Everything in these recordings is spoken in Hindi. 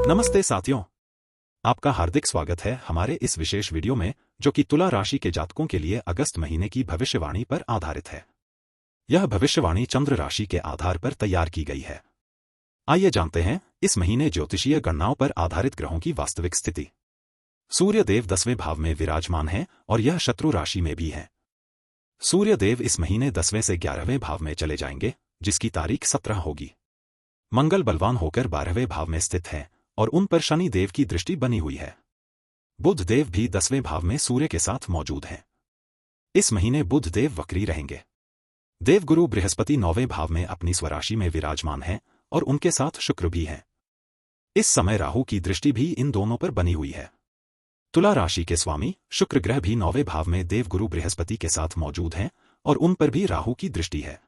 नमस्ते साथियों, आपका हार्दिक स्वागत है हमारे इस विशेष वीडियो में जो कि तुला राशि के जातकों के लिए अगस्त महीने की भविष्यवाणी पर आधारित है। यह भविष्यवाणी चंद्र राशि के आधार पर तैयार की गई है। आइए जानते हैं इस महीने ज्योतिषीय गणनाओं पर आधारित ग्रहों की वास्तविक स्थिति। सूर्य देव 10वें भाव में विराजमान है और यह शत्रु राशि में भी है। सूर्य देव इस महीने 10वें से 11वें भाव में चले जाएंगे, जिसकी तारीख 17 होगी। मंगल बलवान होकर 12वें भाव में स्थित है और उन पर शनि देव की दृष्टि बनी हुई है। बुध देव भी 10वें भाव में सूर्य के साथ मौजूद हैं। इस महीने बुध देव वक्री रहेंगे। देवगुरु बृहस्पति 9वें भाव में अपनी स्वराशि में विराजमान है और उनके साथ शुक्र भी है। इस समय राहु की दृष्टि भी इन दोनों पर बनी हुई है। तुला राशि के स्वामी शुक्र ग्रह भी 9वें भाव में देवगुरु बृहस्पति के साथ मौजूद हैं और उन पर भी राहु की दृष्टि है।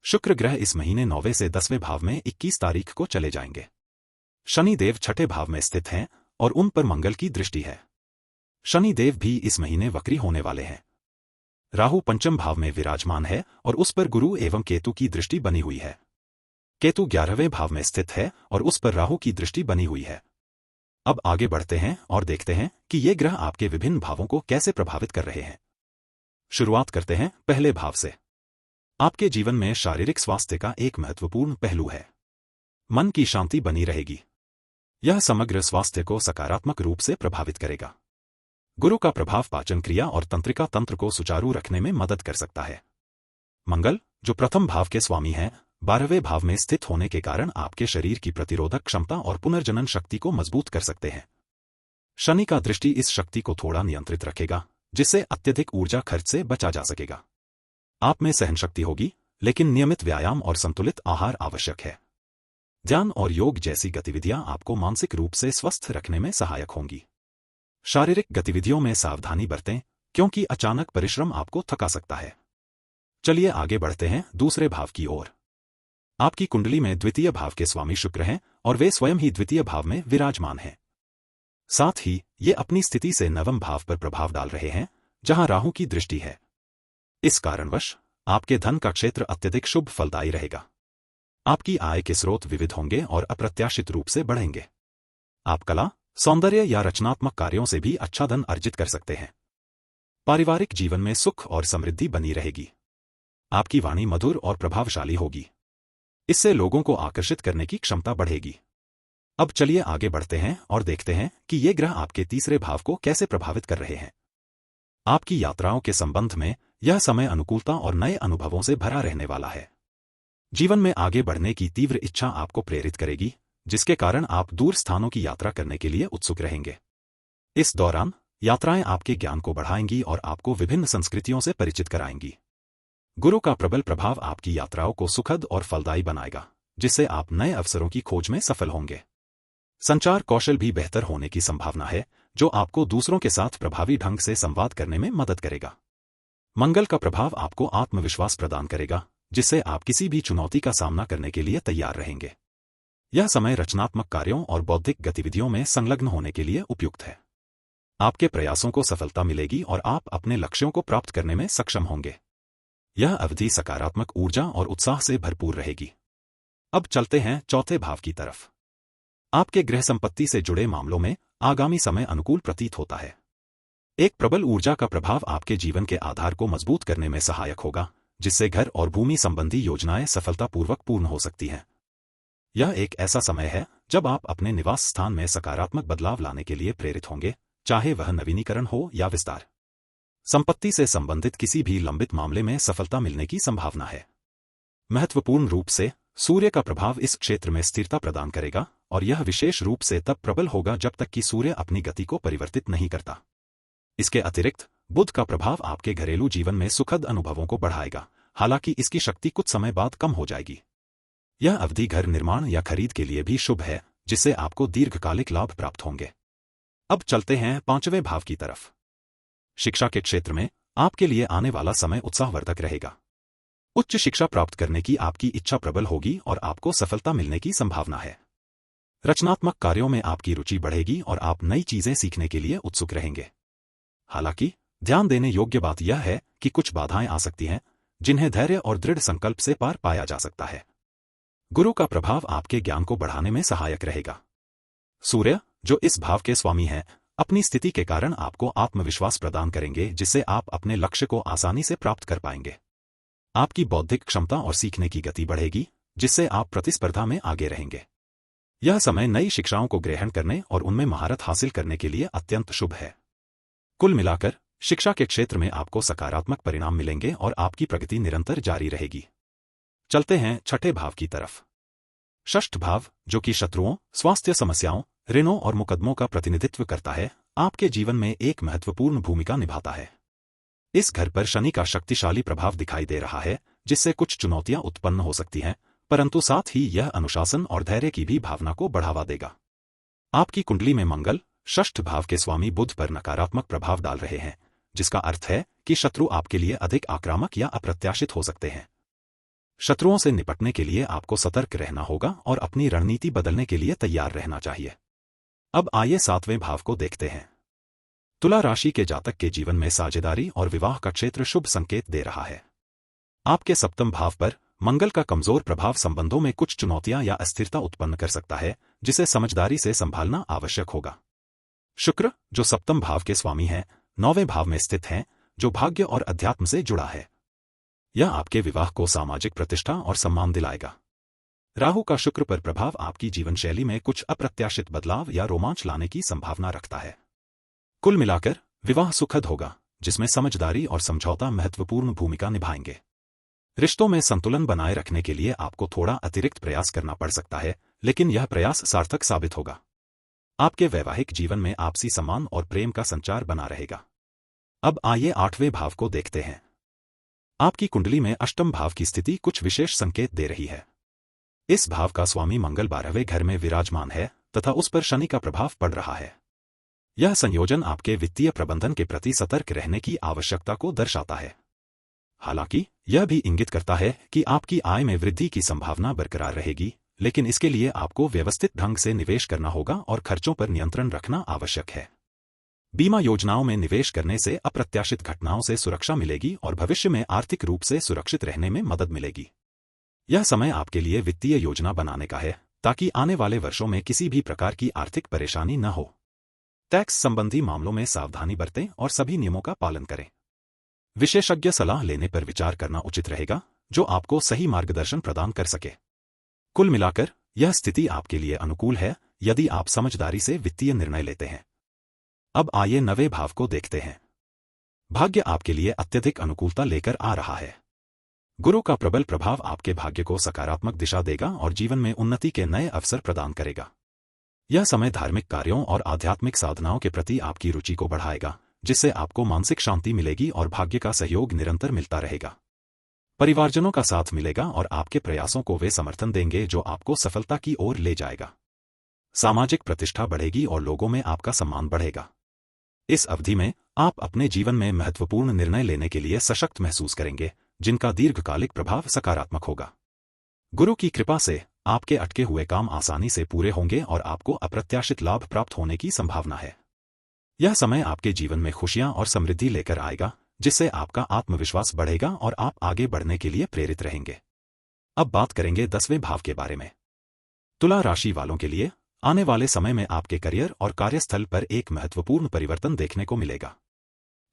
शुक्र ग्रह इस महीने 9वें से 10वें भाव में 21 तारीख को चले जाएंगे। शनि देव 6ठे भाव में स्थित हैं और उन पर मंगल की दृष्टि है। शनि देव भी इस महीने वक्री होने वाले हैं। राहु 5म भाव में विराजमान है और उस पर गुरु एवं केतु की दृष्टि बनी हुई है। केतु 11वें भाव में स्थित है और उस पर राहु की दृष्टि बनी हुई है। अब आगे बढ़ते हैं और देखते हैं कि ये ग्रह आपके विभिन्न भावों को कैसे प्रभावित कर रहे हैं। शुरुआत करते हैं पहले भाव से। आपके जीवन में शारीरिक स्वास्थ्य का एक महत्वपूर्ण पहलू है। मन की शांति बनी रहेगी। यह समग्र स्वास्थ्य को सकारात्मक रूप से प्रभावित करेगा। गुरु का प्रभाव पाचन क्रिया और तंत्रिका तंत्र को सुचारू रखने में मदद कर सकता है। मंगल, जो प्रथम भाव के स्वामी हैं, 12वें भाव में स्थित होने के कारण आपके शरीर की प्रतिरोधक क्षमता और पुनर्जनन शक्ति को मजबूत कर सकते हैं। शनि का दृष्टि इस शक्ति को थोड़ा नियंत्रित रखेगा, जिससे अत्यधिक ऊर्जा खर्च से बचा जा सकेगा। आप में सहनशक्ति होगी, लेकिन नियमित व्यायाम और संतुलित आहार आवश्यक है। ध्यान और योग जैसी गतिविधियां आपको मानसिक रूप से स्वस्थ रखने में सहायक होंगी। शारीरिक गतिविधियों में सावधानी बरतें, क्योंकि अचानक परिश्रम आपको थका सकता है। चलिए आगे बढ़ते हैं दूसरे भाव की ओर। आपकी कुंडली में द्वितीय भाव के स्वामी शुक्र हैं और वे स्वयं ही द्वितीय भाव में विराजमान हैं। साथ ही ये अपनी स्थिति से 9वें भाव पर प्रभाव डाल रहे हैं, जहां राहु की दृष्टि है। इस कारणवश आपके धन का क्षेत्र अत्यधिक शुभ फलदायी रहेगा। आपकी आय के स्रोत विविध होंगे और अप्रत्याशित रूप से बढ़ेंगे। आप कला, सौंदर्य या रचनात्मक कार्यों से भी अच्छा धन अर्जित कर सकते हैं। पारिवारिक जीवन में सुख और समृद्धि बनी रहेगी। आपकी वाणी मधुर और प्रभावशाली होगी। इससे लोगों को आकर्षित करने की क्षमता बढ़ेगी। अब चलिए आगे बढ़ते हैं और देखते हैं कि ये ग्रह आपके तीसरे भाव को कैसे प्रभावित कर रहे हैं। आपकी यात्राओं के संबंध में यह समय अनुकूलता और नए अनुभवों से भरा रहने वाला है। जीवन में आगे बढ़ने की तीव्र इच्छा आपको प्रेरित करेगी, जिसके कारण आप दूर स्थानों की यात्रा करने के लिए उत्सुक रहेंगे। इस दौरान यात्राएं आपके ज्ञान को बढ़ाएंगी और आपको विभिन्न संस्कृतियों से परिचित कराएंगी। गुरु का प्रबल प्रभाव आपकी यात्राओं को सुखद और फलदायी बनाएगा, जिससे आप नए अवसरों की खोज में सफल होंगे। संचार कौशल भी बेहतर होने की संभावना है, जो आपको दूसरों के साथ प्रभावी ढंग से संवाद करने में मदद करेगा। मंगल का प्रभाव आपको आत्मविश्वास प्रदान करेगा, जिससे आप किसी भी चुनौती का सामना करने के लिए तैयार रहेंगे। यह समय रचनात्मक कार्यों और बौद्धिक गतिविधियों में संलग्न होने के लिए उपयुक्त है। आपके प्रयासों को सफलता मिलेगी और आप अपने लक्ष्यों को प्राप्त करने में सक्षम होंगे। यह अवधि सकारात्मक ऊर्जा और उत्साह से भरपूर रहेगी। अब चलते हैं चौथे भाव की तरफ। आपके गृह संपत्ति से जुड़े मामलों में आगामी समय अनुकूल प्रतीत होता है। एक प्रबल ऊर्जा का प्रभाव आपके जीवन के आधार को मजबूत करने में सहायक होगा, जिससे घर और भूमि संबंधी योजनाएं सफलतापूर्वक पूर्ण हो सकती हैं। यह एक ऐसा समय है जब आप अपने निवास स्थान में सकारात्मक बदलाव लाने के लिए प्रेरित होंगे, चाहे वह नवीनीकरण हो या विस्तार। संपत्ति से संबंधित किसी भी लंबित मामले में सफलता मिलने की संभावना है। महत्वपूर्ण रूप से सूर्य का प्रभाव इस क्षेत्र में स्थिरता प्रदान करेगा और यह विशेष रूप से तब प्रबल होगा जब तक कि सूर्य अपनी गति को परिवर्तित नहीं करता। इसके अतिरिक्त बुध का प्रभाव आपके घरेलू जीवन में सुखद अनुभवों को बढ़ाएगा, हालांकि इसकी शक्ति कुछ समय बाद कम हो जाएगी। यह अवधि घर निर्माण या खरीद के लिए भी शुभ है, जिससे आपको दीर्घकालिक लाभ प्राप्त होंगे। अब चलते हैं 5वें भाव की तरफ। शिक्षा के क्षेत्र में आपके लिए आने वाला समय उत्साहवर्धक रहेगा। उच्च शिक्षा प्राप्त करने की आपकी इच्छा प्रबल होगी और आपको सफलता मिलने की संभावना है। रचनात्मक कार्यों में आपकी रुचि बढ़ेगी और आप नई चीजें सीखने के लिए उत्सुक रहेंगे। हालांकि ध्यान देने योग्य बात यह है कि कुछ बाधाएं आ सकती हैं, जिन्हें धैर्य और दृढ़ संकल्प से पार पाया जा सकता है। गुरु का प्रभाव आपके ज्ञान को बढ़ाने में सहायक रहेगा। सूर्य, जो इस भाव के स्वामी हैं, अपनी स्थिति के कारण आपको आत्मविश्वास प्रदान करेंगे, जिससे आप अपने लक्ष्य को आसानी से प्राप्त कर पाएंगे। आपकी बौद्धिक क्षमता और सीखने की गति बढ़ेगी, जिससे आप प्रतिस्पर्धा में आगे रहेंगे। यह समय नई शिक्षाओं को ग्रहण करने और उनमें महारत हासिल करने के लिए अत्यंत शुभ है। कुल मिलाकर शिक्षा के क्षेत्र में आपको सकारात्मक परिणाम मिलेंगे और आपकी प्रगति निरंतर जारी रहेगी। चलते हैं छठे भाव की तरफ। षष्ठ भाव, जो कि शत्रुओं, स्वास्थ्य समस्याओं, ऋणों और मुकदमों का प्रतिनिधित्व करता है, आपके जीवन में एक महत्वपूर्ण भूमिका निभाता है। इस घर पर शनि का शक्तिशाली प्रभाव दिखाई दे रहा है, जिससे कुछ चुनौतियां उत्पन्न हो सकती हैं, परंतु साथ ही यह अनुशासन और धैर्य की भी भावना को बढ़ावा देगा। आपकी कुंडली में मंगल, षष्ठ भाव के स्वामी बुध पर नकारात्मक प्रभाव डाल रहे हैं, जिसका अर्थ है कि शत्रु आपके लिए अधिक आक्रामक या अप्रत्याशित हो सकते हैं। शत्रुओं से निपटने के लिए आपको सतर्क रहना होगा और अपनी रणनीति बदलने के लिए तैयार रहना चाहिए। अब आइए सातवें भाव को देखते हैं। तुला राशि के जातक के जीवन में साझेदारी और विवाह का क्षेत्र शुभ संकेत दे रहा है। आपके सप्तम भाव पर मंगल का कमजोर प्रभाव संबंधों में कुछ चुनौतियां या अस्थिरता उत्पन्न कर सकता है, जिसे समझदारी से संभालना आवश्यक होगा। शुक्र, जो सप्तम भाव के स्वामी हैं, नौवें भाव में स्थित हैं, जो भाग्य और अध्यात्म से जुड़ा है। यह आपके विवाह को सामाजिक प्रतिष्ठा और सम्मान दिलाएगा। राहु का शुक्र पर प्रभाव आपकी जीवन शैली में कुछ अप्रत्याशित बदलाव या रोमांच लाने की संभावना रखता है। कुल मिलाकर विवाह सुखद होगा, जिसमें समझदारी और समझौता महत्वपूर्ण भूमिका निभाएंगे। रिश्तों में संतुलन बनाए रखने के लिए आपको थोड़ा अतिरिक्त प्रयास करना पड़ सकता है, लेकिन यह प्रयास सार्थक साबित होगा। आपके वैवाहिक जीवन में आपसी सम्मान और प्रेम का संचार बना रहेगा। अब आइए आठवें भाव को देखते हैं। आपकी कुंडली में अष्टम भाव की स्थिति कुछ विशेष संकेत दे रही है। इस भाव का स्वामी मंगल 12वें घर में विराजमान है तथा उस पर शनि का प्रभाव पड़ रहा है। यह संयोजन आपके वित्तीय प्रबंधन के प्रति सतर्क रहने की आवश्यकता को दर्शाता है। हालांकि यह भी इंगित करता है कि आपकी आय में वृद्धि की संभावना बरकरार रहेगी, लेकिन इसके लिए आपको व्यवस्थित ढंग से निवेश करना होगा और खर्चों पर नियंत्रण रखना आवश्यक है। बीमा योजनाओं में निवेश करने से अप्रत्याशित घटनाओं से सुरक्षा मिलेगी और भविष्य में आर्थिक रूप से सुरक्षित रहने में मदद मिलेगी। यह समय आपके लिए वित्तीय योजना बनाने का है, ताकि आने वाले वर्षों में किसी भी प्रकार की आर्थिक परेशानी न हो। टैक्स संबंधी मामलों में सावधानी बरतें और सभी नियमों का पालन करें। विशेषज्ञ सलाह लेने पर विचार करना उचित रहेगा, जो आपको सही मार्गदर्शन प्रदान कर सके। कुल मिलाकर यह स्थिति आपके लिए अनुकूल है, यदि आप समझदारी से वित्तीय निर्णय लेते हैं। अब आइए नवे भाव को देखते हैं। भाग्य आपके लिए अत्यधिक अनुकूलता लेकर आ रहा है। गुरु का प्रबल प्रभाव आपके भाग्य को सकारात्मक दिशा देगा और जीवन में उन्नति के नए अवसर प्रदान करेगा। यह समय धार्मिक कार्यों और आध्यात्मिक साधनाओं के प्रति आपकी रुचि को बढ़ाएगा, जिससे आपको मानसिक शांति मिलेगी और भाग्य का सहयोग निरंतर मिलता रहेगा। परिवारजनों का साथ मिलेगा और आपके प्रयासों को वे समर्थन देंगे, जो आपको सफलता की ओर ले जाएगा। सामाजिक प्रतिष्ठा बढ़ेगी और लोगों में आपका सम्मान बढ़ेगा। इस अवधि में आप अपने जीवन में महत्वपूर्ण निर्णय लेने के लिए सशक्त महसूस करेंगे, जिनका दीर्घकालिक प्रभाव सकारात्मक होगा। गुरु की कृपा से आपके अटके हुए काम आसानी से पूरे होंगे और आपको अप्रत्याशित लाभ प्राप्त होने की संभावना है। यह समय आपके जीवन में खुशियां और समृद्धि लेकर आएगा, जिससे आपका आत्मविश्वास बढ़ेगा और आप आगे बढ़ने के लिए प्रेरित रहेंगे। अब बात करेंगे 10वें भाव के बारे में। तुला राशि वालों के लिए आने वाले समय में आपके करियर और कार्यस्थल पर एक महत्वपूर्ण परिवर्तन देखने को मिलेगा।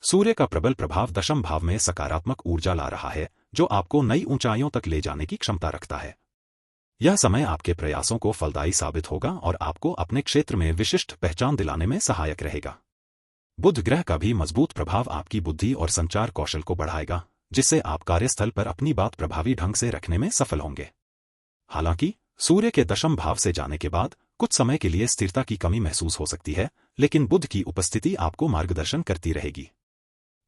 सूर्य का प्रबल प्रभाव दशम भाव में सकारात्मक ऊर्जा ला रहा है, जो आपको नई ऊंचाइयों तक ले जाने की क्षमता रखता है। यह समय आपके प्रयासों को फलदायी साबित होगा और आपको अपने क्षेत्र में विशिष्ट पहचान दिलाने में सहायक रहेगा। बुध ग्रह का भी मजबूत प्रभाव आपकी बुद्धि और संचार कौशल को बढ़ाएगा, जिससे आप कार्यस्थल पर अपनी बात प्रभावी ढंग से रखने में सफल होंगे। हालांकि सूर्य के दशम भाव से जाने के बाद कुछ समय के लिए स्थिरता की कमी महसूस हो सकती है, लेकिन बुध की उपस्थिति आपको मार्गदर्शन करती रहेगी।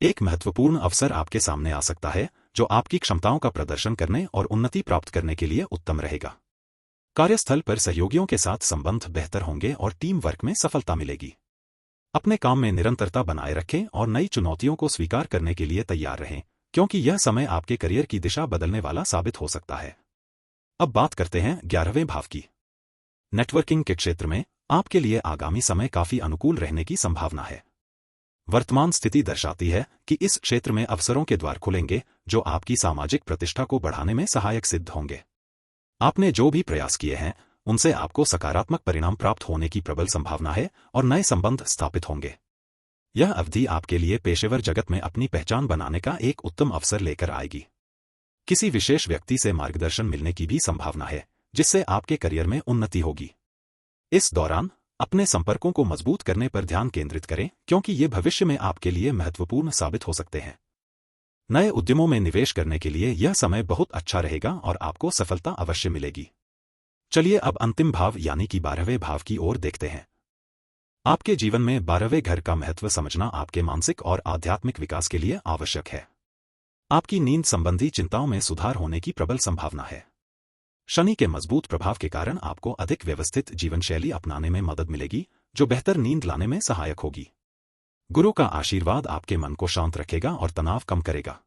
एक महत्वपूर्ण अवसर आपके सामने आ सकता है, जो आपकी क्षमताओं का प्रदर्शन करने और उन्नति प्राप्त करने के लिए उत्तम रहेगा। कार्यस्थल पर सहयोगियों के साथ संबंध बेहतर होंगे और टीम वर्क में सफलता मिलेगी। अपने काम में निरंतरता बनाए रखें और नई चुनौतियों को स्वीकार करने के लिए तैयार रहें, क्योंकि यह समय आपके करियर की दिशा बदलने वाला साबित हो सकता है। अब बात करते हैं 11वें भाव की। नेटवर्किंग के क्षेत्र में आपके लिए आगामी समय काफी अनुकूल रहने की संभावना है। वर्तमान स्थिति दर्शाती है कि इस क्षेत्र में अवसरों के द्वार खुलेंगे जो आपकी सामाजिक प्रतिष्ठा को बढ़ाने में सहायक सिद्ध होंगे। आपने जो भी प्रयास किए हैं उनसे आपको सकारात्मक परिणाम प्राप्त होने की प्रबल संभावना है और नए संबंध स्थापित होंगे। यह अवधि आपके लिए पेशेवर जगत में अपनी पहचान बनाने का एक उत्तम अवसर लेकर आएगी। किसी विशेष व्यक्ति से मार्गदर्शन मिलने की भी संभावना है जिससे आपके करियर में उन्नति होगी। इस दौरान अपने संपर्कों को मजबूत करने पर ध्यान केंद्रित करें क्योंकि ये भविष्य में आपके लिए महत्वपूर्ण साबित हो सकते हैं। नए उद्यमों में निवेश करने के लिए यह समय बहुत अच्छा रहेगा और आपको सफलता अवश्य मिलेगी। चलिए अब अंतिम भाव यानी कि 12वें भाव की ओर देखते हैं। आपके जीवन में 12वें घर का महत्व समझना आपके मानसिक और आध्यात्मिक विकास के लिए आवश्यक है। आपकी नींद संबंधी चिंताओं में सुधार होने की प्रबल संभावना है। शनि के मजबूत प्रभाव के कारण आपको अधिक व्यवस्थित जीवनशैली अपनाने में मदद मिलेगी जो बेहतर नींद लाने में सहायक होगी। गुरु का आशीर्वाद आपके मन को शांत रखेगा और तनाव कम करेगा।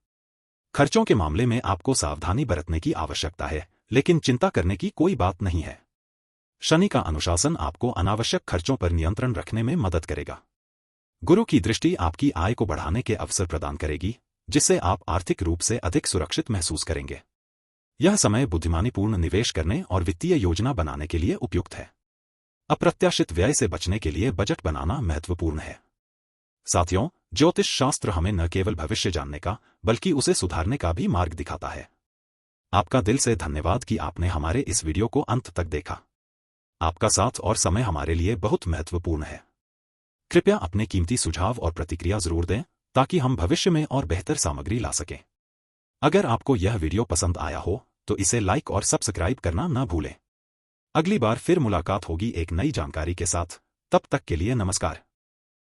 खर्चों के मामले में आपको सावधानी बरतने की आवश्यकता है, लेकिन चिंता करने की कोई बात नहीं है। शनि का अनुशासन आपको अनावश्यक खर्चों पर नियंत्रण रखने में मदद करेगा। गुरु की दृष्टि आपकी आय को बढ़ाने के अवसर प्रदान करेगी, जिससे आप आर्थिक रूप से अधिक सुरक्षित महसूस करेंगे। यह समय बुद्धिमानीपूर्ण निवेश करने और वित्तीय योजना बनाने के लिए उपयुक्त है। अप्रत्याशित व्यय से बचने के लिए बजट बनाना महत्वपूर्ण है। साथियों, ज्योतिष शास्त्र हमें न केवल भविष्य जानने का बल्कि उसे सुधारने का भी मार्ग दिखाता है। आपका दिल से धन्यवाद कि आपने हमारे इस वीडियो को अंत तक देखा। आपका साथ और समय हमारे लिए बहुत महत्वपूर्ण है। कृपया अपने कीमती सुझाव और प्रतिक्रिया जरूर दें ताकि हम भविष्य में और बेहतर सामग्री ला सकें। अगर आपको यह वीडियो पसंद आया हो तो इसे लाइक और सब्सक्राइब करना न भूलें। अगली बार फिर मुलाकात होगी एक नई जानकारी के साथ। तब तक के लिए नमस्कार।